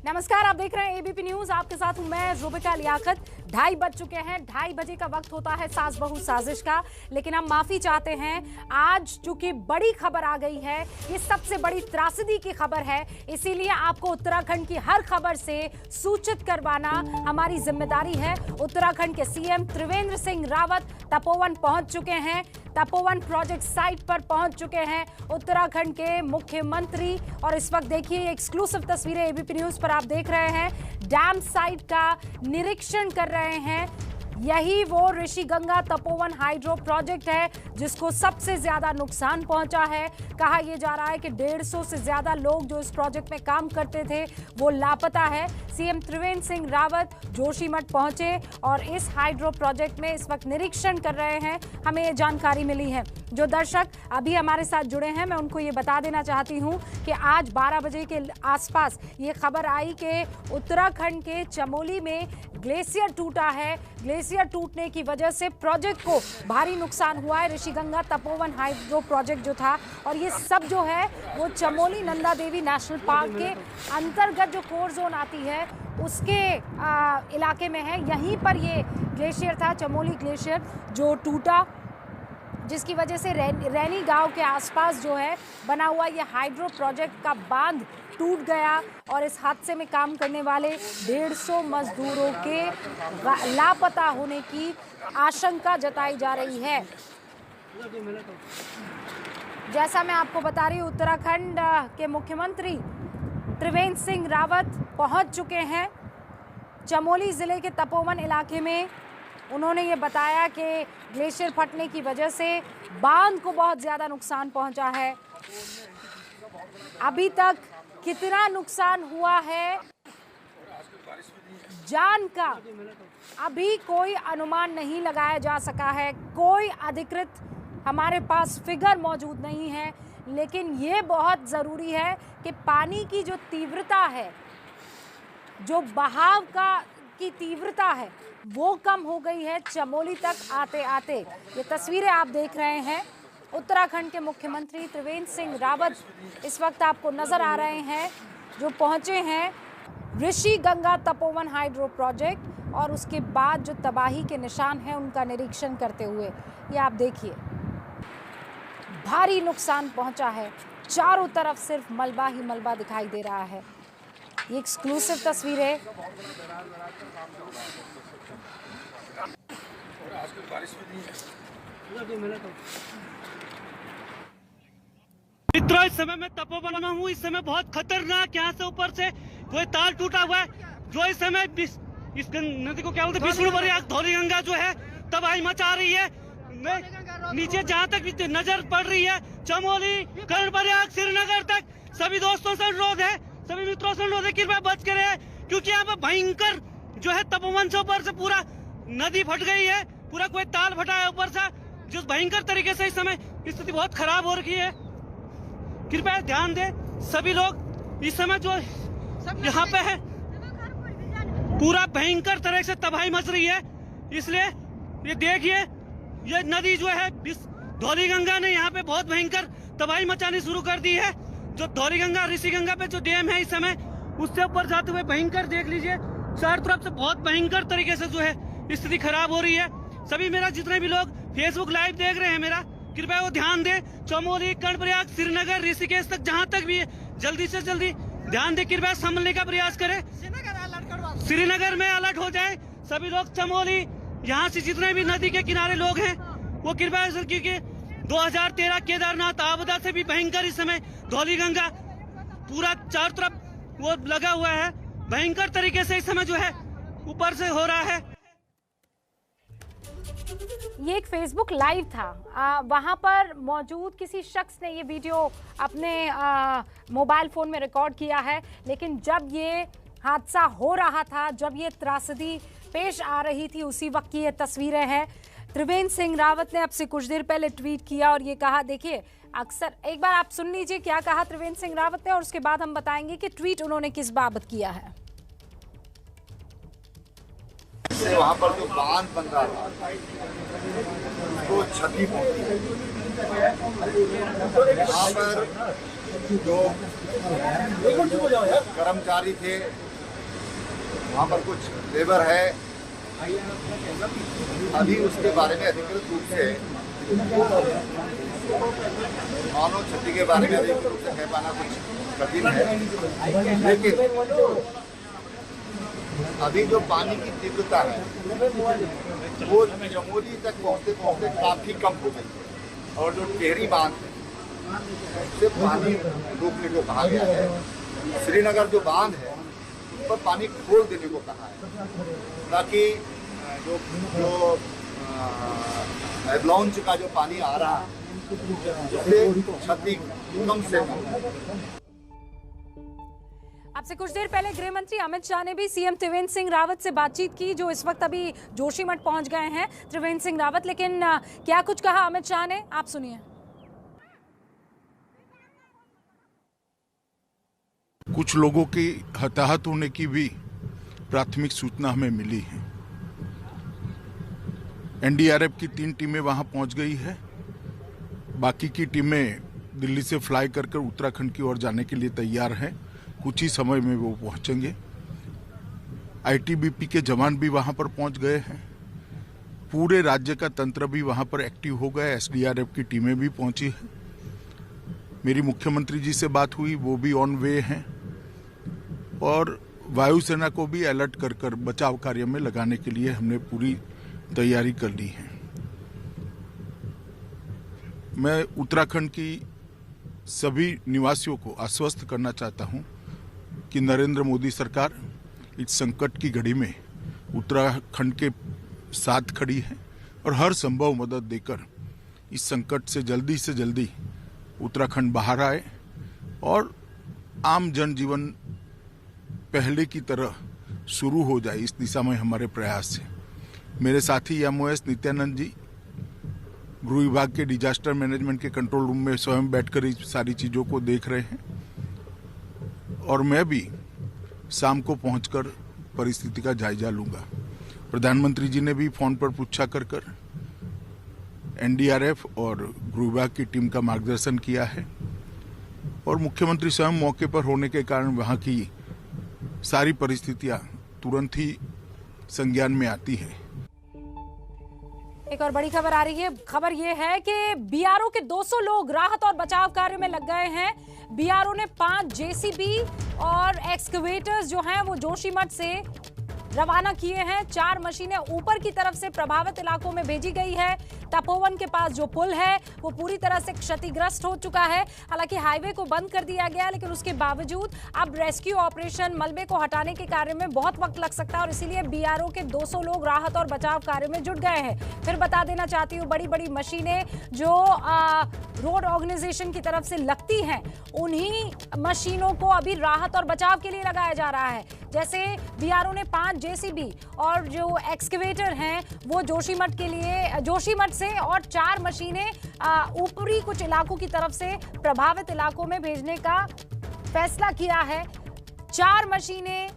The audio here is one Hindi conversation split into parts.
नमस्कार, आप देख रहे हैं एबीपी न्यूज। आपके साथ हूं मैं रुबिका लियाकत। 2:30 बज चुके हैं। 2:30 बजे का वक्त होता है सास बहू साजिश का, लेकिन हम माफी चाहते हैं। आज चूंकि बड़ी खबर आ गई है, ये सबसे बड़ी त्रासदी की खबर है, इसीलिए आपको उत्तराखंड की हर खबर से सूचित करवाना हमारी जिम्मेदारी है। उत्तराखंड के सीएम त्रिवेंद्र सिंह रावत तपोवन पहुंच चुके हैं। तपोवन प्रोजेक्ट साइट पर पहुंच चुके हैं उत्तराखंड के मुख्यमंत्री। और इस वक्त देखिए एक्सक्लूसिव तस्वीरें एबीपी न्यूज पर आप देख रहे हैं। डैम साइट का निरीक्षण कर रहे हैं। यही वो ऋषिगंगा तपोवन हाइड्रो प्रोजेक्ट है जिसको सबसे ज्यादा नुकसान पहुंचा है। कहा यह जा रहा है कि 150 से ज्यादा लोग जो इस प्रोजेक्ट में काम करते थे वो लापता है। सीएम त्रिवेंद्र सिंह रावत जोशीमठ पहुंचे और इस हाइड्रो प्रोजेक्ट में इस वक्त निरीक्षण कर रहे हैं। हमें ये जानकारी मिली है। जो दर्शक अभी हमारे साथ जुड़े हैं, मैं उनको ये बता देना चाहती हूँ कि आज 12 बजे के आसपास ये खबर आई कि उत्तराखंड के चमोली में ग्लेशियर टूटा है। ग्लेशियर टूटने की वजह से प्रोजेक्ट को भारी नुकसान हुआ है। ऋषिगंगा तपोवन हाइड्रो प्रोजेक्ट जो था, और ये सब जो है वो चमोली नंदा देवी नेशनल पार्क के अंतर्गत जो कोर जोन आती है उसके इलाके में है। यहीं पर ये ग्लेशियर था, चमोली ग्लेशियर, जो टूटा, जिसकी वजह से रैनी गांव के आसपास जो है बना हुआ ये हाइड्रो प्रोजेक्ट का बांध टूट गया। और इस हादसे में काम करने वाले 150 मजदूरों के लापता होने की आशंका जताई जा रही है। जैसा मैं आपको बता रही हूँ, उत्तराखंड के मुख्यमंत्री त्रिवेंद्र सिंह रावत पहुंच चुके हैं चमोली जिले के तपोवन इलाके में। उन्होंने ये बताया कि ग्लेशियर फटने की वजह से बांध को बहुत ज़्यादा नुकसान पहुंचा है। अभी तक कितना नुकसान हुआ है जान का अभी कोई अनुमान नहीं लगाया जा सका है। कोई अधिकृत हमारे पास फिगर मौजूद नहीं है, लेकिन ये बहुत ज़रूरी है कि पानी की जो तीव्रता है, जो बहाव की तीव्रता है, वो कम हो गई है चमोली तक आते आते। ये तस्वीरें आप देख रहे हैं। उत्तराखंड के मुख्यमंत्री त्रिवेंद्र सिंह रावत इस वक्त आपको नजर आ रहे हैं, जो पहुंचे हैं ऋषिगंगा तपोवन हाइड्रो प्रोजेक्ट, और उसके बाद जो तबाही के निशान हैं उनका निरीक्षण करते हुए। ये आप देखिए, भारी नुकसान पहुंचा है। चारों तरफ सिर्फ मलबा ही मलबा दिखाई दे रहा है। ये एक्सक्लूसिव तस्वीरें मित्रों, इस समय मैं तपोवन में हूँ। इस समय बहुत खतरनाक, यहाँ से ऊपर से कोई तार टूटा हुआ है, जो इस समय इस नदी को क्या बोलते हैं, विष्णुप्रयाग धौलीगंगा जो है तबाही मचा रही है। नीचे जहाँ तक नजर पड़ रही है, चमोली, कर्णप्रयाग, श्रीनगर तक सभी दोस्तों से अनुरोध है, सभी मित्रों से अनुरोध है, कृपया बच कर रहे, क्योंकि यहाँ पे भयंकर जो है तपोवन से ऊपर से पूरा नदी फट गई है, पूरा कोई ताल फटा है ऊपर से, जिस भयंकर तरीके से इस समय स्थिति बहुत खराब हो रखी है। कृपया ध्यान दें सभी लोग। इस समय जो यहाँ पे है पूरा भयंकर तरह से तबाही मच रही है, इसलिए ये देखिए, ये नदी जो है धौलीगंगा ने यहाँ पे बहुत भयंकर तबाही मचानी शुरू कर दी है। जो धौलीगंगा ऋषिगंगा पे जो डैम है इस समय, उससे ऊपर जाते हुए भयंकर देख लीजिए, चारों तरफ से बहुत भयंकर तरीके से जो है स्थिति खराब हो रही है। सभी मेरा जितने भी लोग फेसबुक लाइव देख रहे हैं मेरा, कृपया वो ध्यान दें। चमोली, कर्णप्रयाग, श्रीनगर, ऋषिकेश तक जहां तक भी है, जल्दी से जल्दी ध्यान दें, कृपया संभलने का प्रयास करें। श्रीनगर में अलर्ट हो जाए सभी लोग। चमोली, यहाँ से जितने भी नदी के किनारे लोग हैं वो कृपया, क्योंकि 2013 केदारनाथ आपदा से भी भयंकर इस समय धौलीगंगा पूरा चारों तरफ वो लगा हुआ है, भयंकर तरीके से इस समय जो है ऊपर से हो रहा है। ये एक फेसबुक लाइव था। वहाँ पर मौजूद किसी शख्स ने ये वीडियो अपने मोबाइल फ़ोन में रिकॉर्ड किया है, लेकिन जब ये हादसा हो रहा था, जब ये त्रासदी पेश आ रही थी, उसी वक्त की ये तस्वीरें हैं। त्रिवेंद्र सिंह रावत ने अब से कुछ देर पहले ट्वीट किया और ये कहा, देखिए अक्सर, एक बार आप सुन लीजिए क्या कहा त्रिवेंद्र सिंह रावत ने, और उसके बाद हम बताएंगे कि ट्वीट उन्होंने किस बाबत किया है। वहाँ पर जो बांध बन रहा था तो क्षति पहुंची है। यहाँ पर जो कर्मचारी थे वहाँ पर कुछ लेबर है, अभी उसके बारे में अधिकृत रूप से मानव क्षति के बारे में अधिकृत रूप से कह पाना कुछ कठिन है, लेकिन अभी जो पानी की तीव्रता है वो चमोली तक पहुँचते पहुँचते काफी कम हो गई है, और जो टेहरी बांध है उससे पानी रोकने को कहा गया है। श्रीनगर जो बांध है उस पर पानी खोल देने को कहा है, ताकि जो एवलांच का जो पानी आ रहा है उससे क्षति कम से कम। आपसे कुछ देर पहले गृह मंत्री अमित शाह ने भी सीएम त्रिवेंद्र सिंह रावत से बातचीत की, जो इस वक्त अभी जोशीमठ पहुंच गए हैं त्रिवेंद्र सिंह रावत। लेकिन क्या कुछ कहा अमित शाह ने, आप सुनिए। कुछ लोगों की हताहत होने की भी प्राथमिक सूचना हमें मिली है। एनडीआरएफ की 3 टीमें वहां पहुंच गई है, बाकी की टीमें दिल्ली से फ्लाई कर उत्तराखंड की ओर जाने के लिए तैयार हैं। कुछ ही समय में वो पहुंचेंगे। आईटीबीपी के जवान भी वहां पर पहुंच गए हैं। पूरे राज्य का तंत्र भी वहां पर एक्टिव हो गया। एसडीआरएफ की टीमें भी पहुंची हैं। मेरी मुख्यमंत्री जी से बात हुई, वो भी ऑन वे हैं, और वायुसेना को भी अलर्ट कर बचाव कार्य में लगाने के लिए हमने पूरी तैयारी कर ली है। मैं उत्तराखंड की सभी निवासियों को आश्वस्त करना चाहता हूं कि नरेंद्र मोदी सरकार इस संकट की घड़ी में उत्तराखंड के साथ खड़ी है और हर संभव मदद देकर इस संकट से जल्दी उत्तराखंड बाहर आए और आम जनजीवन पहले की तरह शुरू हो जाए। इस दिशा में हमारे प्रयास है। मेरे साथी एमओएस नित्यानंद जी गृह विभाग के डिजास्टर मैनेजमेंट के कंट्रोल रूम में स्वयं बैठकर इस सारी चीज़ों को देख रहे हैं, और मैं भी शाम को पहुंचकर परिस्थिति का जायजा लूंगा। प्रधानमंत्री जी ने भी फोन पर पूछा कर एनडीआरएफ और गृह विभाग की टीम का मार्गदर्शन किया है, और मुख्यमंत्री स्वयं मौके पर होने के कारण वहां की सारी परिस्थितियां तुरंत ही संज्ञान में आती है। एक और बड़ी खबर आ रही है। खबर ये है कि बीआरओ के 200 लोग राहत और बचाव कार्य में लग गए हैं। बीआरओ ने 5 जेसीबी और एक्सकवेटर्स जो हैं वो जोशीमठ से रवाना किए हैं। 4 मशीनें ऊपर की तरफ से प्रभावित इलाकों में भेजी गई है। तपोवन के पास जो पुल है वो पूरी तरह से क्षतिग्रस्त हो चुका है। हालांकि हाईवे को बंद कर दिया गया, लेकिन उसके बावजूद अब रेस्क्यू ऑपरेशन, मलबे को हटाने के कार्य में बहुत वक्त लग सकता है, और इसीलिए बीआरओ के 200 लोग राहत और बचाव कार्य में जुट गए हैं। फिर बता देना चाहती हूँ, बड़ी बड़ी मशीनें जो रोड ऑर्गेनाइजेशन की तरफ से लगती हैं, उन्हीं मशीनों को अभी राहत और बचाव के लिए लगाया जा रहा है। जैसे बीआरओ ने 5 जेसीबी और जो एक्सकवेटर हैं वो जोशीमठ से, और 4 मशीनें ऊपरी कुछ इलाकों की तरफ से प्रभावित इलाकों में भेजने का फैसला किया है। 4 मशीनें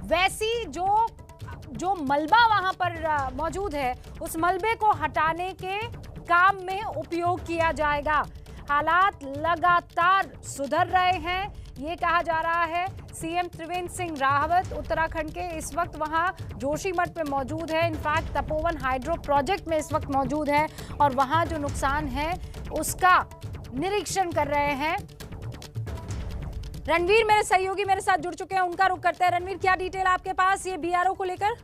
वैसी जो मलबा वहां पर मौजूद है, उस मलबे को हटाने के काम में उपयोग किया जाएगा। हालात लगातार सुधर रहे हैं, ये कहा जा रहा है। सीएम त्रिवेंद्र सिंह रावत उत्तराखंड के इस वक्त वहां जोशीमठ में मौजूद है। इनफैक्ट तपोवन हाइड्रो प्रोजेक्ट में इस वक्त मौजूद है, और वहां जो नुकसान है उसका निरीक्षण कर रहे हैं। रणवीर मेरे सहयोगी मेरे साथ जुड़ चुके हैं, उनका रुख करते हैं। रणवीर, क्या डिटेल आपके पास ये बीआरओ को लेकर?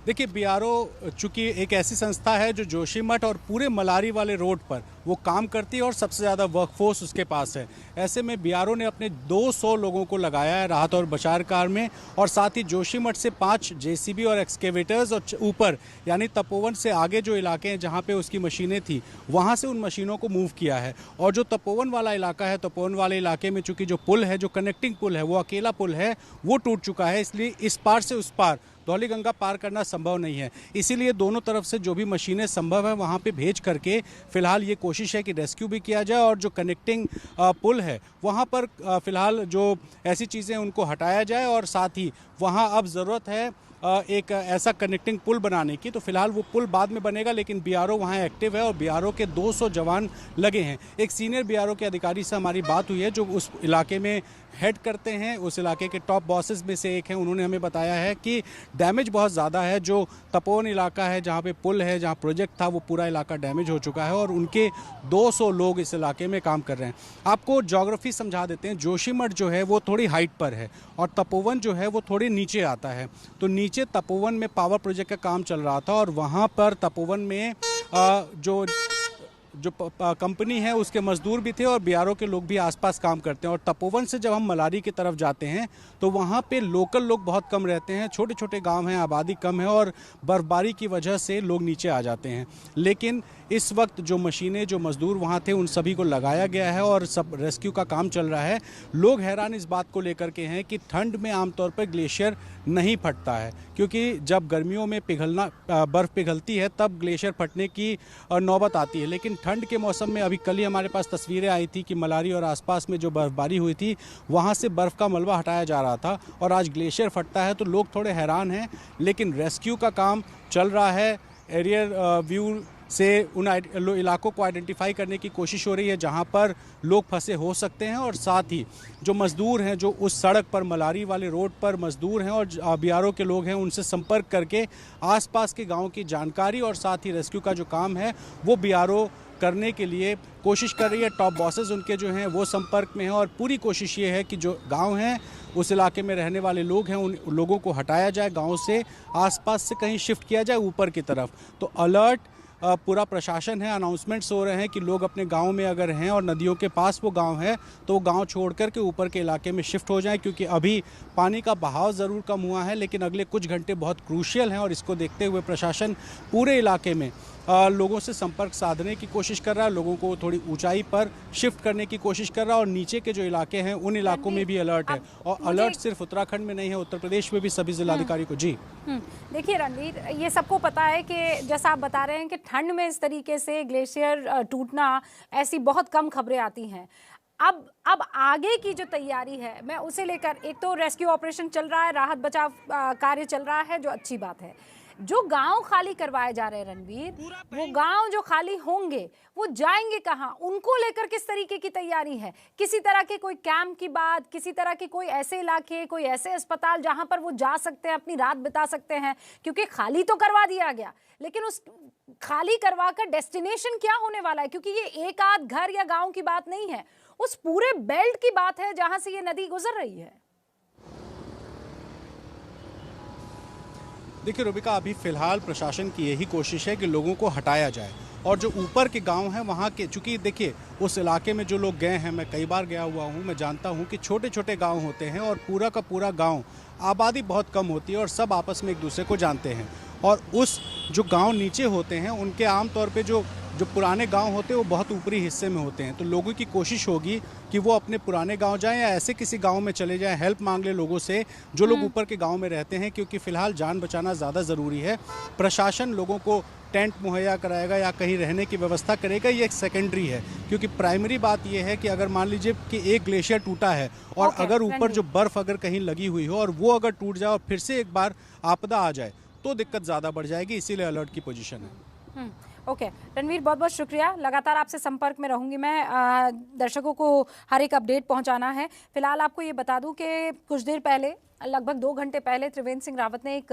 देखिए, बीआरओ चूंकि एक ऐसी संस्था है जो जोशीमठ और पूरे मलारी वाले रोड पर वो काम करती है और सबसे ज़्यादा वर्कफोर्स उसके पास है। ऐसे में बीआरओ ने अपने 200 लोगों को लगाया है राहत और बचाव कार्य में, और साथ ही जोशीमठ से 5 जेसीबी और एक्सकेवेटर्स, और ऊपर यानी तपोवन से आगे जो इलाके हैं जहां पे उसकी मशीनें थी, वहां से उन मशीनों को मूव किया है। और जो तपोवन वाला इलाका है, तपोवन वाले इलाके में चूंकि जो पुल है, जो कनेक्टिंग पुल है, वो अकेला पुल है, वो टूट चुका है। इसलिए इस पार से उस पार धौलीगंगा पार करना संभव नहीं है। इसीलिए दोनों तरफ से जो भी मशीनें संभव है वहां पे भेज करके फिलहाल ये कोशिश है कि रेस्क्यू भी किया जाए, और जो कनेक्टिंग पुल है वहां पर फिलहाल जो ऐसी चीज़ें उनको हटाया जाए, और साथ ही वहां अब ज़रूरत है एक ऐसा कनेक्टिंग पुल बनाने की। तो फिलहाल वो पुल बाद में बनेगा, लेकिन बीआरओ वहाँ एक्टिव है और बीआरओ के 200 जवान लगे हैं। एक सीनियर बीआरओ के अधिकारी से हमारी बात हुई है जो उस इलाके में हेड करते हैं, उस इलाके के टॉप बॉसेस में से एक हैं। उन्होंने हमें बताया है कि डैमेज बहुत ज़्यादा है। जो तपोवन इलाका है, जहाँ पे पुल है, जहाँ प्रोजेक्ट था, वो पूरा इलाका डैमेज हो चुका है और उनके 200 लोग इस इलाके में काम कर रहे हैं। आपको ज्योग्राफी समझा देते हैं। जोशीमठ जो है वो थोड़ी हाइट पर है और तपोवन जो है वो थोड़ी नीचे आता है। तो नीचे तपोवन में पावर प्रोजेक्ट का काम चल रहा था और वहाँ पर तपोवन में जो कंपनी है उसके मजदूर भी थे और बीआरओ के लोग भी आसपास काम करते हैं। और तपोवन से जब हम मलारी की तरफ जाते हैं तो वहाँ पे लोकल लोग बहुत कम रहते हैं, छोटे छोटे गांव हैं, आबादी कम है और बर्फबारी की वजह से लोग नीचे आ जाते हैं। लेकिन इस वक्त जो मशीनें, जो मजदूर वहाँ थे, उन सभी को लगाया गया है और सब रेस्क्यू का काम चल रहा है। लोग हैरान इस बात को लेकर के हैं कि ठंड में आमतौर पर ग्लेशियर नहीं फटता है, क्योंकि जब गर्मियों में बर्फ़ पिघलती है तब ग्लेशियर फटने की नौबत आती है। लेकिन ठंड के मौसम में, अभी कल ही हमारे पास तस्वीरें आई थी कि मलारी और आसपास में जो बर्फ़बारी हुई थी वहाँ से बर्फ़ का मलबा हटाया जा रहा था और आज ग्लेशियर फटता है। तो लोग थोड़े हैरान हैं, लेकिन रेस्क्यू का काम चल रहा है। एरियर व्यू से उन इलाकों को आइडेंटिफाई करने की कोशिश हो रही है जहां पर लोग फंसे हो सकते हैं और साथ ही जो मजदूर हैं, जो उस सड़क पर, मलारी वाले रोड पर मजदूर हैं और बीआरओ के लोग हैं, उनसे संपर्क करके आसपास के गांव की जानकारी और साथ ही रेस्क्यू का जो काम है वो बीआरओ करने के लिए कोशिश कर रही है। टॉप बॉसेस उनके जो हैं वो संपर्क में हैं और पूरी कोशिश ये है कि जो गांव हैं, उस इलाके में रहने वाले लोग हैं, उन लोगों को हटाया जाए, गांव से आसपास से कहीं शिफ्ट किया जाए ऊपर की तरफ। तो अलर्ट पूरा प्रशासन है, अनाउंसमेंट्स हो रहे हैं कि लोग अपने गांव में अगर हैं और नदियों के पास वो गांव है तो वो गांव छोड़ कर के ऊपर के इलाके में शिफ्ट हो जाएं, क्योंकि अभी पानी का बहाव ज़रूर कम हुआ है लेकिन अगले कुछ घंटे बहुत क्रूशियल हैं और इसको देखते हुए प्रशासन पूरे इलाके में लोगों से संपर्क साधने की कोशिश कर रहा है, लोगों को थोड़ी ऊंचाई पर शिफ्ट करने की कोशिश कर रहा है और नीचे के जो इलाके हैं उन इलाकों में भी अलर्ट है। और अलर्ट सिर्फ उत्तराखंड में नहीं है, उत्तर प्रदेश में भी सभी जिलाधिकारी को। जी देखिए रणवीर, ये सबको पता है कि जैसा आप बता रहे हैं कि ठंड में इस तरीके से ग्लेशियर टूटना, ऐसी बहुत कम खबरें आती हैं। अब आगे की जो तैयारी है, मैं उसे लेकर, एक तो रेस्क्यू ऑपरेशन चल रहा है, राहत बचाव कार्य चल रहा है, जो अच्छी बात है। जो गांव खाली करवाए जा रहे हैं रणवीर, वो गांव जो खाली होंगे वो जाएंगे कहां, उनको लेकर किस तरीके की तैयारी है? किसी तरह के कोई कैंप की बात, किसी तरह के कोई ऐसे इलाके, कोई ऐसे अस्पताल जहां पर वो जा सकते हैं, अपनी रात बिता सकते हैं? क्योंकि खाली तो करवा दिया गया, लेकिन उस खाली करवा कर डेस्टिनेशन क्या होने वाला है? क्योंकि ये एक आध घर या गाँव की बात नहीं है, उस पूरे बेल्ट की बात है जहां से ये नदी गुजर रही है। देखिए रुबिका, अभी फिलहाल प्रशासन की यही कोशिश है कि लोगों को हटाया जाए और जो ऊपर के गांव हैं वहां के, चूंकि देखिए उस इलाके में जो लोग गए हैं, मैं कई बार गया हुआ हूं, मैं जानता हूं कि छोटे छोटे गांव होते हैं और पूरा का पूरा गांव, आबादी बहुत कम होती है और सब आपस में एक दूसरे को जानते हैं। और उस जो गांव नीचे होते हैं उनके आमतौर पे जो पुराने गांव होते हैं वो बहुत ऊपरी हिस्से में होते हैं। तो लोगों की कोशिश होगी कि वो अपने पुराने गांव जाएं या ऐसे किसी गांव में चले जाएं, हेल्प मांग ले लोगों से जो लोग ऊपर के गांव में रहते हैं, क्योंकि फिलहाल जान बचाना ज़्यादा ज़रूरी है। प्रशासन लोगों को टेंट मुहैया कराएगा या कहीं रहने की व्यवस्था करेगा, ये एक सेकेंडरी है, क्योंकि प्राइमरी बात ये है कि अगर मान लीजिए कि एक ग्लेशियर टूटा है और अगर ऊपर जो बर्फ़ अगर कहीं लगी हुई हो और वो अगर टूट जाए और फिर से एक बार आपदा आ जाए तो दिक्कत ज़्यादा बढ़ जाएगी, इसीलिए अलर्ट की पोजीशन है। ओके रणवीर, बहुत बहुत शुक्रिया। लगातार आपसे संपर्क में रहूंगी मैं, दर्शकों को हर एक अपडेट पहुंचाना है। फिलहाल आपको ये बता दूं कि कुछ देर पहले, लगभग 2 घंटे पहले, त्रिवेंद्र सिंह रावत ने एक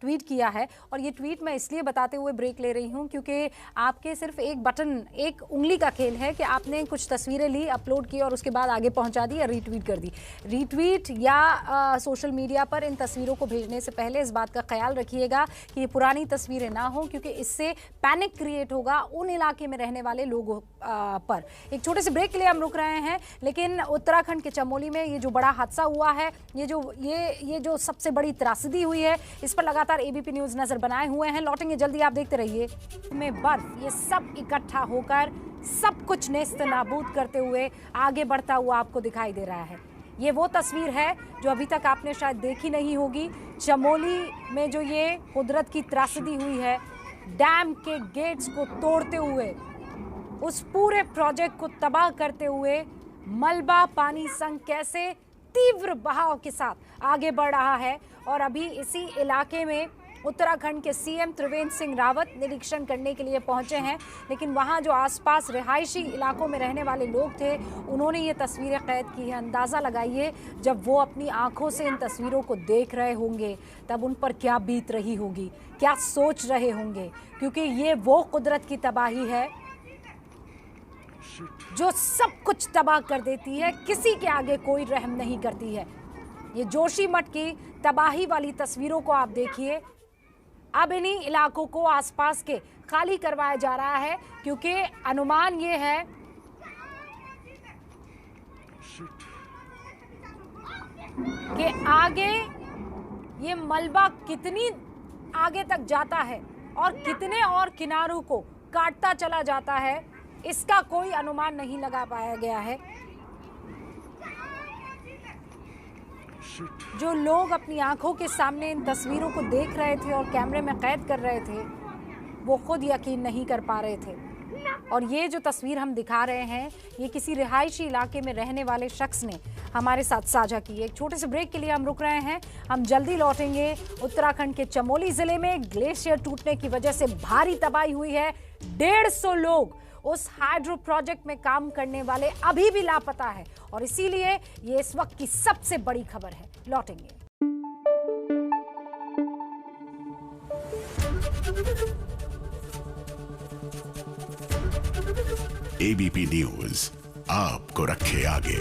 ट्वीट किया है और ये ट्वीट मैं इसलिए बताते हुए ब्रेक ले रही हूँ क्योंकि आपके सिर्फ एक बटन, एक उंगली का खेल है कि आपने कुछ तस्वीरें ली, अपलोड की और उसके बाद आगे पहुँचा दी या रीट्वीट कर दी। रीट्वीट या सोशल मीडिया पर इन तस्वीरों को भेजने से पहले इस बात का ख्याल रखिएगा कि ये पुरानी तस्वीरें ना हो, क्योंकि इससे पैनिक क्रिएट होगा उन इलाके में रहने वाले लोगों पर। एक छोटे से ब्रेक के लिए हम रुक रहे हैं, लेकिन उत्तराखंड के चमोली में ये जो बड़ा हादसा हुआ है, ये जो सबसे बड़ी त्रासदी हुई है, इस पर लगातार एबीपी न्यूज़ नजर बनाए हुए हैं। लौटेंगे जल्दी, आप देखते रहिए। में बर्फ, ये सब इकट्ठा होकर सब कुछ नेस्त नाबूद करते हुए आगे बढ़ता हुआ आपको दिखाई दे रहा है। ये वो तस्वीर है जो अभी तक आपने शायद देखी नहीं होगी। चमोली में जो ये कुदरत की त्रासदी हुई है, डैम के गेट्स को तोड़ते हुए, उस पूरे प्रोजेक्ट को तबाह करते हुए मलबा पानी संग कैसे तीव्र बहाव के साथ आगे बढ़ रहा है और अभी इसी इलाके में उत्तराखंड के सीएम त्रिवेंद्र सिंह रावत निरीक्षण करने के लिए पहुंचे हैं। लेकिन वहां जो आसपास रिहायशी इलाकों में रहने वाले लोग थे, उन्होंने ये तस्वीरें कैद की हैं। अंदाज़ा लगाइए, जब वो अपनी आंखों से इन तस्वीरों को देख रहे होंगे तब उन पर क्या बीत रही होगी, क्या सोच रहे होंगे, क्योंकि ये वो कुदरत की तबाही है जो सब कुछ तबाह कर देती है, किसी के आगे कोई रहम नहीं करती है। ये जोशीमठ की तबाही वाली तस्वीरों को आप देखिए। अब इन्हीं इलाकों को आसपास के खाली करवाया जा रहा है, क्योंकि अनुमान ये है कि आगे ये मलबा कितनी आगे तक जाता है और कितने और किनारों को काटता चला जाता है, इसका कोई अनुमान नहीं लगा पाया गया है। जो लोग अपनी आंखों के सामने इन तस्वीरों को देख रहे थे और कैमरे में कैद कर रहे थे, वो खुद यकीन नहीं कर पा रहे थे। और ये जो तस्वीर हम दिखा रहे हैं, ये किसी रिहायशी इलाके में रहने वाले शख्स ने हमारे साथ साझा की है। एक छोटे से ब्रेक के लिए हम रुक रहे हैं, हम जल्दी लौटेंगे। उत्तराखंड के चमोली जिले में ग्लेशियर टूटने की वजह से भारी तबाही हुई है। 150 लोग उस हाइड्रो प्रोजेक्ट में काम करने वाले अभी भी लापता है, और इसीलिए ये इस वक्त की सबसे बड़ी खबर है। लौटेंगे। एबीपी न्यूज आपको रखे आगे।